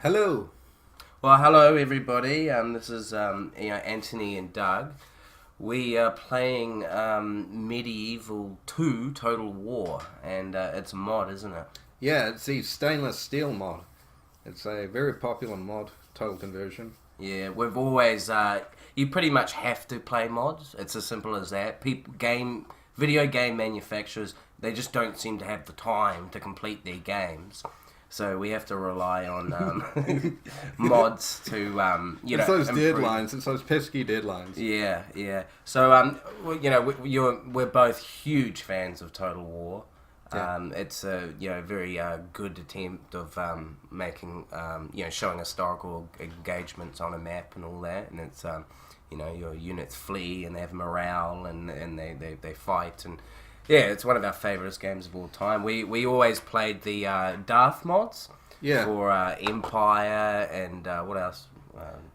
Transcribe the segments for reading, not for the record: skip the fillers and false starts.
Hello. Well, hello everybody. This is Antony and Doug. We are playing Medieval 2 Total War, and it's a mod, isn't it? Yeah, it's the stainless steel mod. It's a very popular mod, total conversion. Yeah, we've always you pretty much have to play mods. It's as simple as that. Video game manufacturers, they just don't seem to have the time to complete their games. So we have to rely on mods to, It's those improve. deadlines. It's those pesky deadlines. Yeah. So, we're both huge fans of Total War. Yeah. It's a very good attempt of making showing historical engagements on a map and all that, and it's your units flee and they have morale and they fight and. Yeah, it's one of our favourite games of all time. We always played the Darth mods for Empire and what else?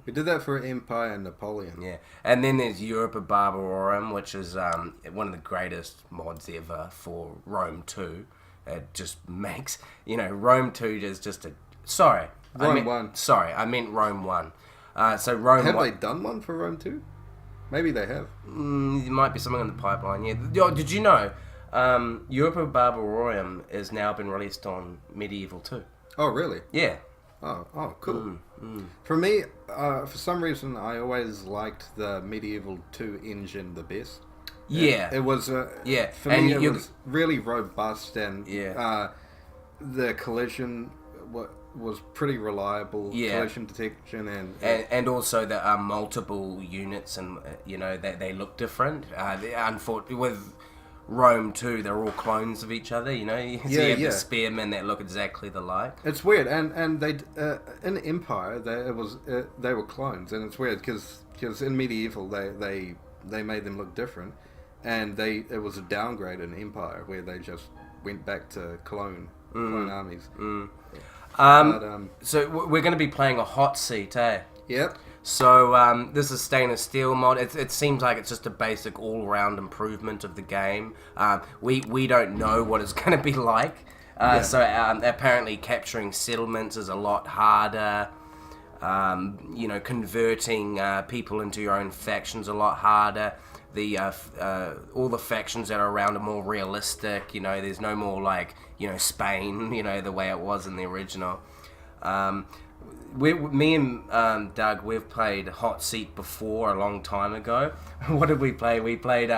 We did that for Empire and Napoleon. Yeah, and then there's Europa Barbarorum, which is one of the greatest mods ever for Rome 2. It just makes, Rome 2 is just a... Sorry. Rome 1. Sorry, I meant Rome 1. So Rome Have 1... they done one for Rome 2? Maybe they have. There might be something in the pipeline, yeah. Did you know Europa Barbarorum has now been released on Medieval 2? Oh, really? Yeah. Oh, cool. For me, for some reason, I always liked the Medieval 2 engine the best. Yeah. It was, yeah. For me, it was really robust and the collision was pretty reliable. Yeah. Collision detection and also there are multiple units and they look different. Unfortunately, with Rome 2, they're all clones of each other. You have the spearmen that look exactly alike. It's weird, and they in Empire they were clones, and it's weird because in Medieval they made them look different, and it was a downgrade in Empire where they just went back to clone armies. So we're going to be playing a Hotseat, eh? Yep. So this is stainless steel mod. It seems like it's just a basic all-round improvement of the game. We don't know what it's going to be like. So apparently capturing settlements is a lot harder. Converting people into your own factions a lot harder. All the factions that are around are more realistic. There's no more Spain. The way it was in the original. Me and Doug, we've played Hotseat before a long time ago. What did we play? We played.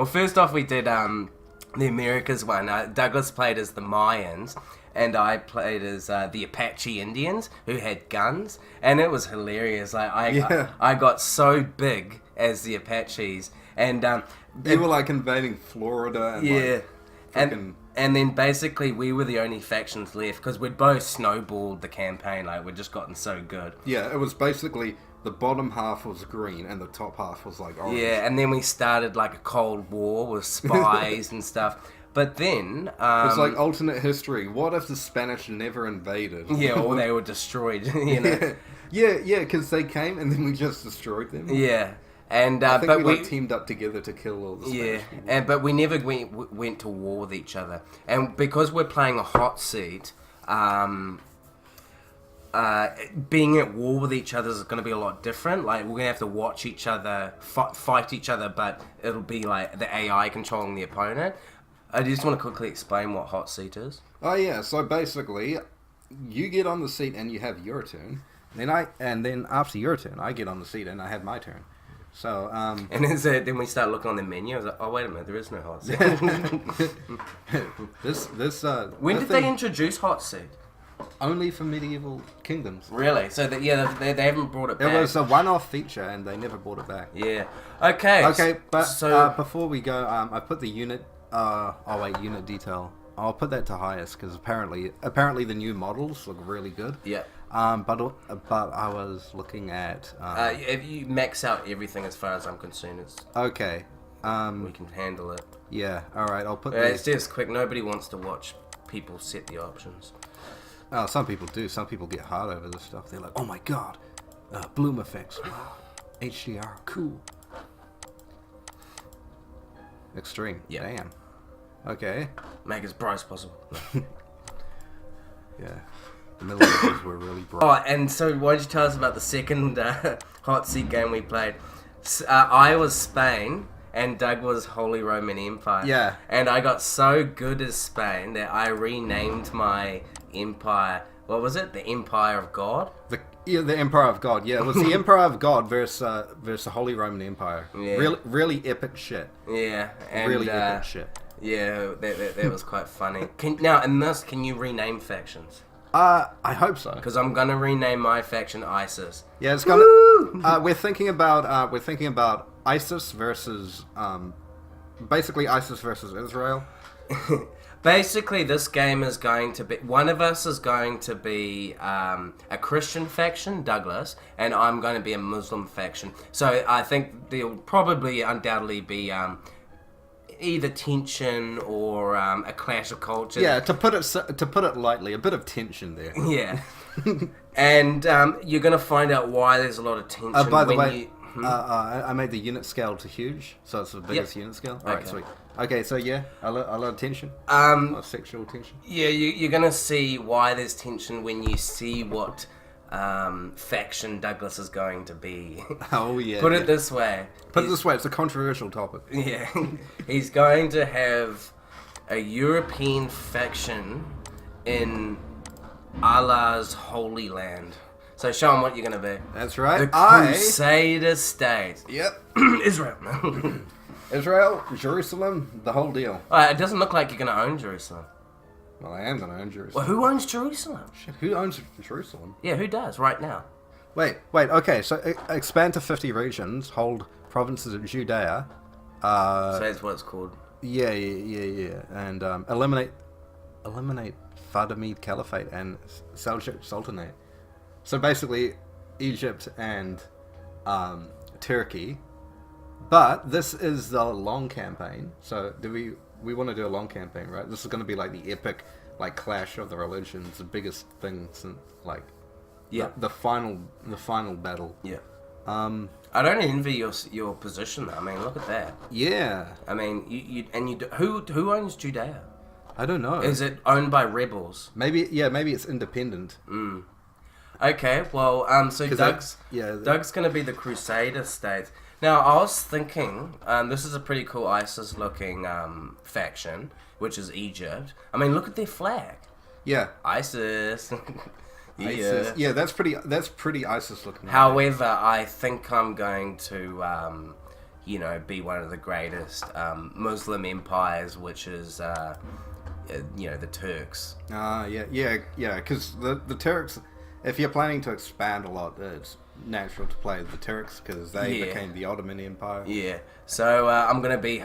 First off, we did the Americas one. Douglas played as the Mayans, and I played as the Apache Indians who had guns, and it was hilarious. I got so big as the Apaches, and you were invading Florida. And And then basically we were the only factions left because we'd both snowballed the campaign. We'd just gotten so good. Yeah, it was basically the bottom half was green and the top half was orange. Yeah, and then we started a Cold War with spies and stuff. But then... it's like alternate history. What if the Spanish never invaded? Yeah, or they were destroyed, Yeah, because they came and then we just destroyed them. Yeah. And I think we teamed up together to kill all the Spanish people. But we never went to war with each other. And because we're playing a Hotseat, being at war with each other is going to be a lot different. We're going to have to watch each other fight each other, but it'll be the AI controlling the opponent. I just want to quickly explain what Hotseat is. Oh yeah, so basically, you get on the seat and you have your turn. And then after your turn, I get on the seat and I have my turn. So, and then we start looking on the menu. I was like, oh, wait a minute, there is no Hot Seat. When did they introduce Hot Seat? Only for medieval kingdoms. Really? So, they haven't brought it back? It was a one-off feature, and they never brought it back. Yeah. Okay. Okay, but before we go, I put the unit... unit detail. I'll put that to highest, because apparently the new models look really good. Yeah. But I was looking at... if you max out everything as far as I'm concerned, it's... Okay. We can handle it. Yeah, alright, I'll put It's just quick. Nobody wants to watch people set the options. Oh, some people do. Some people get hard over this stuff. They're like, oh my god, bloom effects, wow, HDR, cool. Extreme, damn. Okay. Make it as bright as possible. Yeah. The Middle Ages were really bright. Oh, and so why don't you tell us about the second hot seat game we played? I was Spain, and Doug was Holy Roman Empire. Yeah. And I got so good as Spain that I renamed my empire. What was it? The Empire of God? The Empire of God. Yeah, it was the Empire of God versus the Holy Roman Empire. Yeah. Really epic shit. Yeah. And, Really epic shit. Yeah, that was quite funny. Now, in this, can you rename factions? I hope so. Because I'm gonna rename my faction ISIS. Yeah, it's gonna. We're thinking about ISIS versus basically ISIS versus Israel. Basically, this game is going to be... One of us is going to be a Christian faction, Douglas, and I'm going to be a Muslim faction. So I think there'll probably undoubtedly be either tension or a clash of cultures. Yeah, to put it lightly, a bit of tension there. Yeah. And you're going to find out why there's a lot of tension. By the way, I made the unit scale to huge, so it's the biggest unit scale. Alright, Okay. sweet. Okay, so yeah, a lot of tension. Sexual tension. Yeah, you're going to see why there's tension when you see what faction Douglas is going to be. Oh yeah. Put it this way. It's a controversial topic. Yeah. He's going to have a European faction in Allah's Holy Land. So show him what you're going to be. That's right. The Crusader States. Yep. Israel. Israel, Jerusalem, the whole deal. It doesn't look like you're going to own Jerusalem. Well, I am going to own Jerusalem. Well, who owns Jerusalem? Shit, who owns Jerusalem? Yeah, who does right now? Wait, okay, so expand to 50 regions, hold provinces of Judea. So that's what it's called. Yeah. And eliminate Fatimid Caliphate and Seljuk Sultanate. So basically, Egypt and Turkey. But this is the long campaign. So do we want to do a long campaign, right? This is going to be like the epic, like clash of the religions, the biggest thing since like, the final battle. Yeah. I don't envy your position though. I mean, look at that. Yeah. I mean, who owns Judea? I don't know. Is it owned by rebels? Maybe it's independent. Okay, well, so Doug's going to be the Crusader States. Now, I was thinking, this is a pretty cool ISIS-looking faction, which is Egypt. I mean, look at their flag. Yeah. ISIS. Yeah. ISIS. Yeah, that's pretty ISIS-looking. However, I think I'm going to, be one of the greatest Muslim empires, which is, the Turks. Yeah, because the Turks... If you're planning to expand a lot, it's natural to play the Turks because they became the Ottoman Empire. Yeah, so I'm gonna be.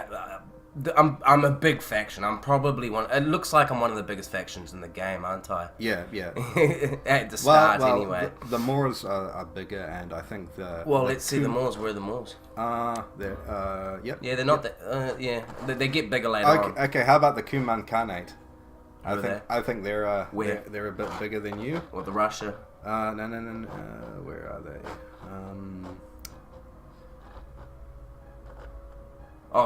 I'm a big faction. I'm probably one. It looks like I'm one of the biggest factions in the game, aren't I? Yeah. At the start, anyway. The Moors are bigger, and I think the. Well, let's see the Moors. Where are the Moors? Yep. Yeah, they're not. They get bigger later on. Okay. How about the Kuman Khanate? I think they're a bit bigger than you. Or the Russia. No. Where are they?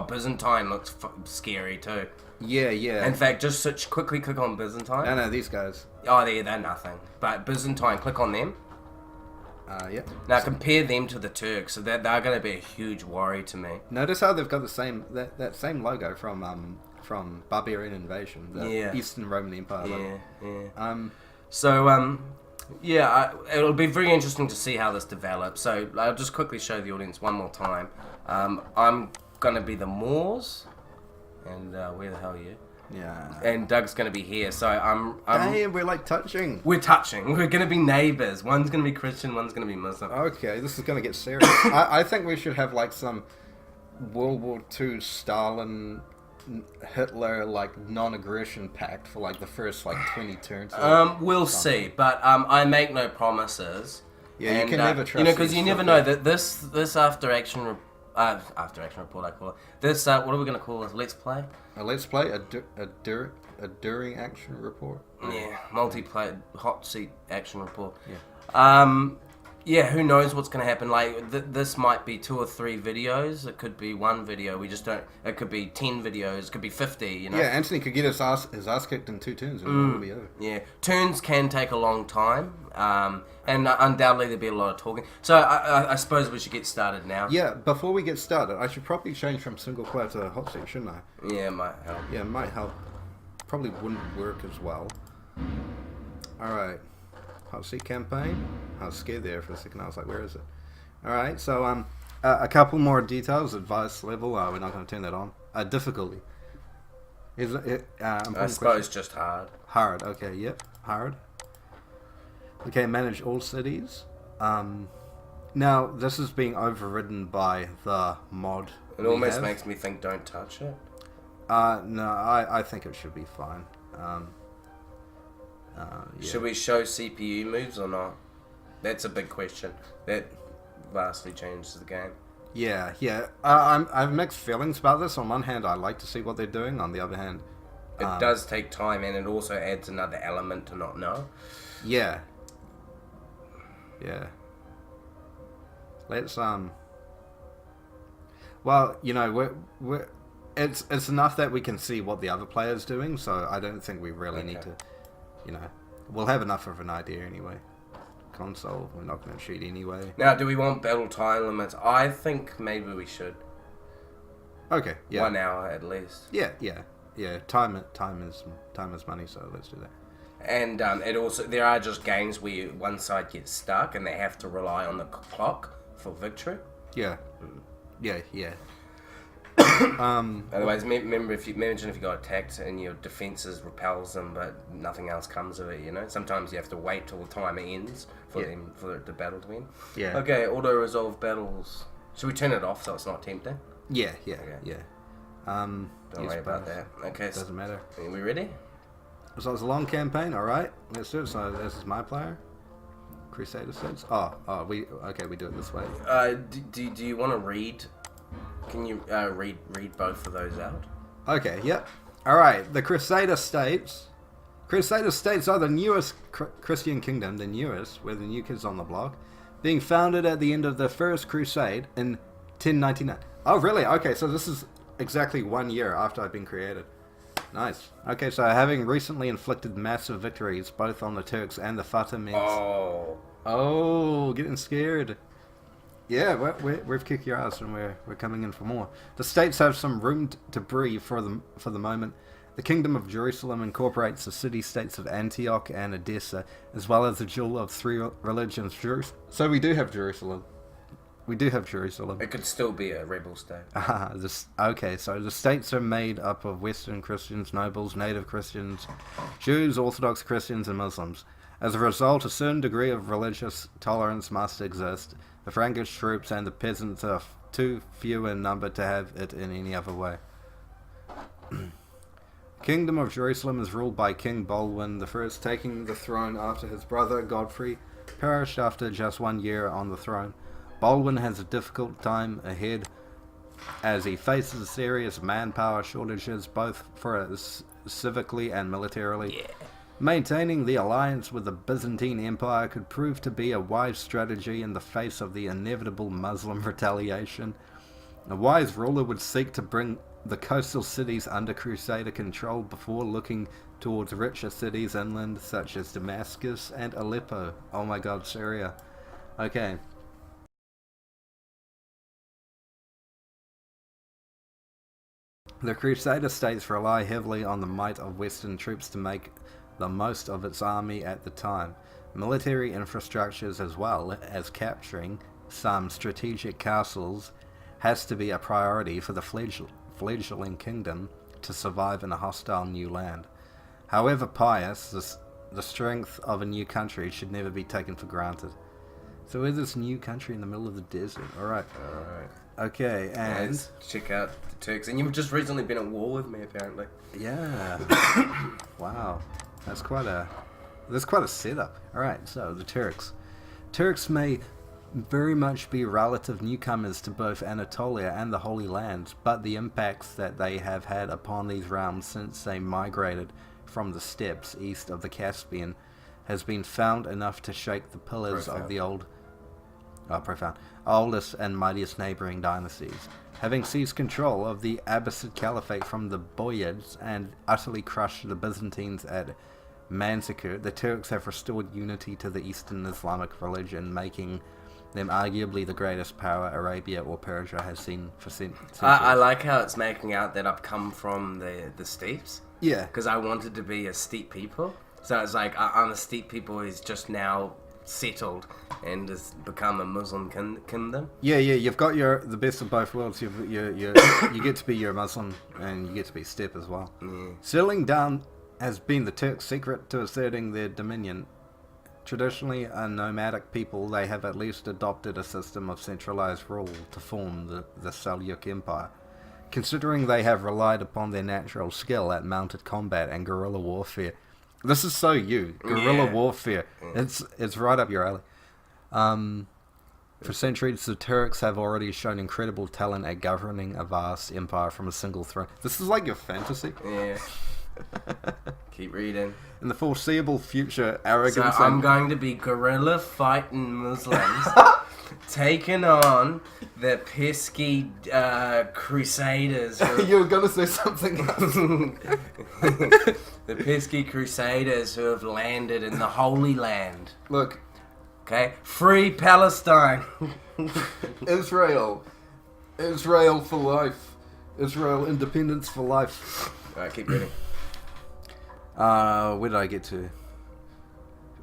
Byzantine looks scary too. Yeah. In fact, just quickly click on Byzantine. No, these guys. Oh, they're nothing. But Byzantine, click on them. Yep. Now compare them to the Turks. So they're going to be a huge worry to me. Notice how they've got the same that same logo from Barbarian Invasion, the Eastern Roman Empire logo. Yeah. It'll be very interesting to see how this develops. So I'll just quickly show the audience one more time. I'm gonna be the Moors, and where the hell are you? Yeah. And Doug's gonna be here. So I'm. Hey, we're like touching. We're touching. We're gonna be neighbors. One's gonna be Christian. One's gonna be Muslim. Okay, this is gonna get serious. I think we should have like some World War II Stalin. Hitler like non-aggression pact for like the first like 20 turns. We'll see, but I make no promises. Yeah, and, you can never trust. Because you never know that this after action report I call it. This what are we gonna call this? Let's play. A let's play a during action report. Yeah, multiplayer hot seat action report. Yeah. Yeah, who knows what's going to happen? Like, this might be 2 or 3 videos. It could be 1 video. We just don't... It could be 10 videos. It could be 50, you know? Yeah, Antony could get his ass kicked in 2 turns and it will be over. Yeah. Turns can take a long time. And undoubtedly there'll be a lot of talking. So I suppose we should get started now. Yeah, before we get started, I should probably change from single player to Hotseat, shouldn't I? Yeah, it might help. Yeah, it might help. Probably wouldn't work as well. Alright. Hotseat campaign. I was scared there for a second. I was like, where is it? Alright, so a couple more details. Advice level. We're not going to turn that on. Difficulty. Is it? I suppose just hard. Hard. Okay. Yep. Hard. Okay. Manage all cities. Now this is being overridden by the mod. It almost makes me think don't touch it. No, I think it should be fine. Yeah. Should we show CPU moves or not? That's a big question. That vastly changes the game. Yeah. I have mixed feelings about this. On one hand, I like to see what they're doing. On the other hand, it does take time, and it also adds another element to not know. Yeah. Let's Well, you know, we're it's enough that we can see what the other player's doing. So I don't think we really need to. You know, we'll have enough of an idea anyway. Console, we're not going to cheat anyway. Now, do we want battle time limits? I think maybe we should. Okay, yeah. 1 hour at least. Yeah. Time is money, so let's do that. And it also there are just games where one side gets stuck and they have to rely on the clock for victory. Yeah. Otherwise, imagine if you got attacked and your defenses repels them, but nothing else comes of it. You know, sometimes you have to wait till the timer ends for the battle to end. Yeah. Okay, auto resolve battles. Should we turn it off so it's not tempting? Yeah. Don't worry about that. Okay. Doesn't matter. Are we ready? So it's a long campaign. All right, let's do it. So this is my player. Crusader States. We do it this way. Do you want to read? Can you read both of those out? Okay, yep. Alright, the Crusader States. Crusader States are the newest Christian kingdom, we're the new kids on the block, being founded at the end of the First Crusade in 1099. Oh, really? Okay, so this is exactly 1 year after I've been created. Nice. Okay, so having recently inflicted massive victories both on the Turks and the Fatimids. Oh, getting scared. Yeah, we've kicked your ass and we're coming in for more. The states have some room to breathe for the moment. The Kingdom of Jerusalem incorporates the city-states of Antioch and Edessa, as well as the jewel of 3 religions. So we do have Jerusalem. It could still be a rebel state. Okay, so the states are made up of Western Christians, nobles, native Christians, Jews, Orthodox Christians, and Muslims. As a result, a certain degree of religious tolerance must exist. The Frankish troops and the peasants are too few in number to have it in any other way. Kingdom of Jerusalem is ruled by King Baldwin I, taking the throne after his brother Godfrey perished after just 1 year on the throne. Baldwin has a difficult time ahead as he faces serious manpower shortages both civically and militarily. Yeah. Maintaining the alliance with the Byzantine Empire could prove to be a wise strategy in the face of the inevitable Muslim retaliation. A wise ruler would seek to bring the coastal cities under Crusader control before looking towards richer cities inland such as Damascus and Aleppo. Oh my god, Syria. Okay. The Crusader States rely heavily on the might of Western troops to make the most of its army at the time. Military infrastructures as well as capturing some strategic castles has to be a priority for the fledgling kingdom to survive in a hostile new land. However pious, the strength of a new country should never be taken for granted. So we're this new country in the middle of the desert. Alright. Okay, and... Let's check out the Turks. And you've just recently been at war with me, apparently. Yeah. Wow. That's quite a setup. Alright, so the Turks. Turks may very much be relative newcomers to both Anatolia and the Holy Lands, but the impacts that they have had upon these realms since they migrated from the steppes east of the Caspian has been found enough to shake the pillars of the old profound, oldest and mightiest neighbouring dynasties. Having seized control of the Abbasid Caliphate from the Boyards and utterly crushed the Byzantines at Manzikert, the Turks have restored unity to the Eastern Islamic religion, making them arguably the greatest power Arabia or Persia has seen for centuries. I like how it's making out that I've come from the steppes. Yeah. Because I wanted to be a steppe people. So it's like, I'm a steppe people who's just now settled and has become a Muslim kingdom. Yeah, you've got the best of both worlds. You get to be your Muslim and you get to be steppe as well. Yeah. Settling down has been the Turks' secret to asserting their dominion. Traditionally a nomadic people, they have at least adopted a system of centralized rule to form the Seljuk Empire. Considering they have relied upon their natural skill at mounted combat and guerrilla warfare. This is so guerrilla warfare. It's right up your alley. For centuries, the Turks have already shown incredible talent at governing a vast empire from a single throne. This is like your fantasy. Yeah. Keep reading. In the foreseeable future, arrogance. So I'm going to be guerrilla fighting Muslims, taking on the pesky Crusaders. You were gonna say something else. The pesky Crusaders who have landed in the Holy Land. Look. Okay, free Palestine. Israel for life. Israel independence for life. Alright, keep reading. Where did I get to?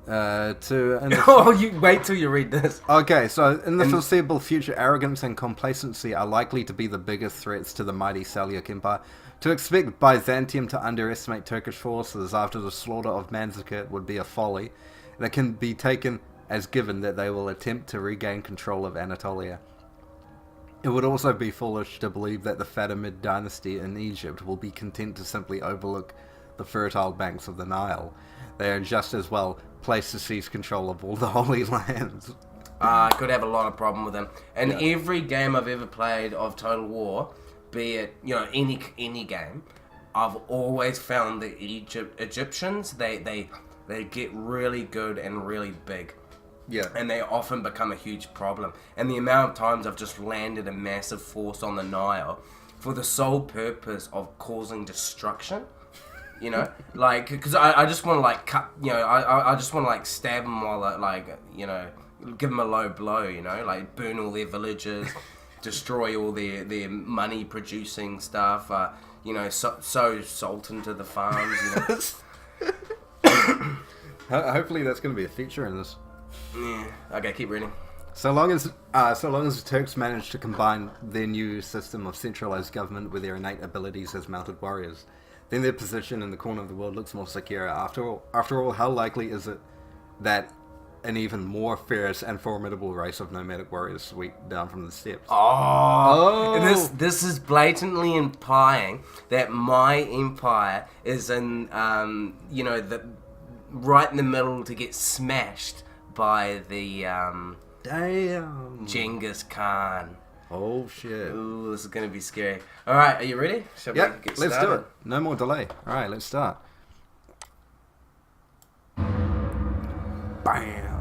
You wait till you read this. Okay, so in the foreseeable future, arrogance and complacency are likely to be the biggest threats to the mighty Seljuk Empire. To expect Byzantium to underestimate Turkish forces after the slaughter of Manzikert would be a folly, and it can be taken as given that they will attempt to regain control of Anatolia. It would also be foolish to believe that the Fatimid dynasty in Egypt will be content to simply overlook the fertile banks of the Nile. They are just as well placed to seize control of all the Holy Lands. I could have a lot of problem with them. And every game I've ever played of Total War, be it any game, I've always found the Egyptians they get really good and really big. Yeah. And they often become a huge problem. And the amount of times I've just landed a massive force on the Nile for the sole purpose of causing destruction. You know, like, because I just want to, like, cut, I just want to, like, stab them while, like, give them a low blow, like, burn all their villages, destroy all their money-producing stuff, sow salt into the farms, Hopefully that's going to be a feature in this. Yeah. Okay, keep reading. So long as the Turks manage to combine their new system of centralized government with their innate abilities as mounted warriors, then their position in the corner of the world looks more secure. After all, how likely is it that an even more fierce and formidable race of nomadic warriors sweep down from the steppes? Oh. This is blatantly implying that my empire is in, right in the middle to get smashed by the Damn. Genghis Khan. Oh shit. Ooh, this is going to be scary. Alright, are you ready? Shall we get started? Let's do it. No more delay. Alright, let's start. Bam.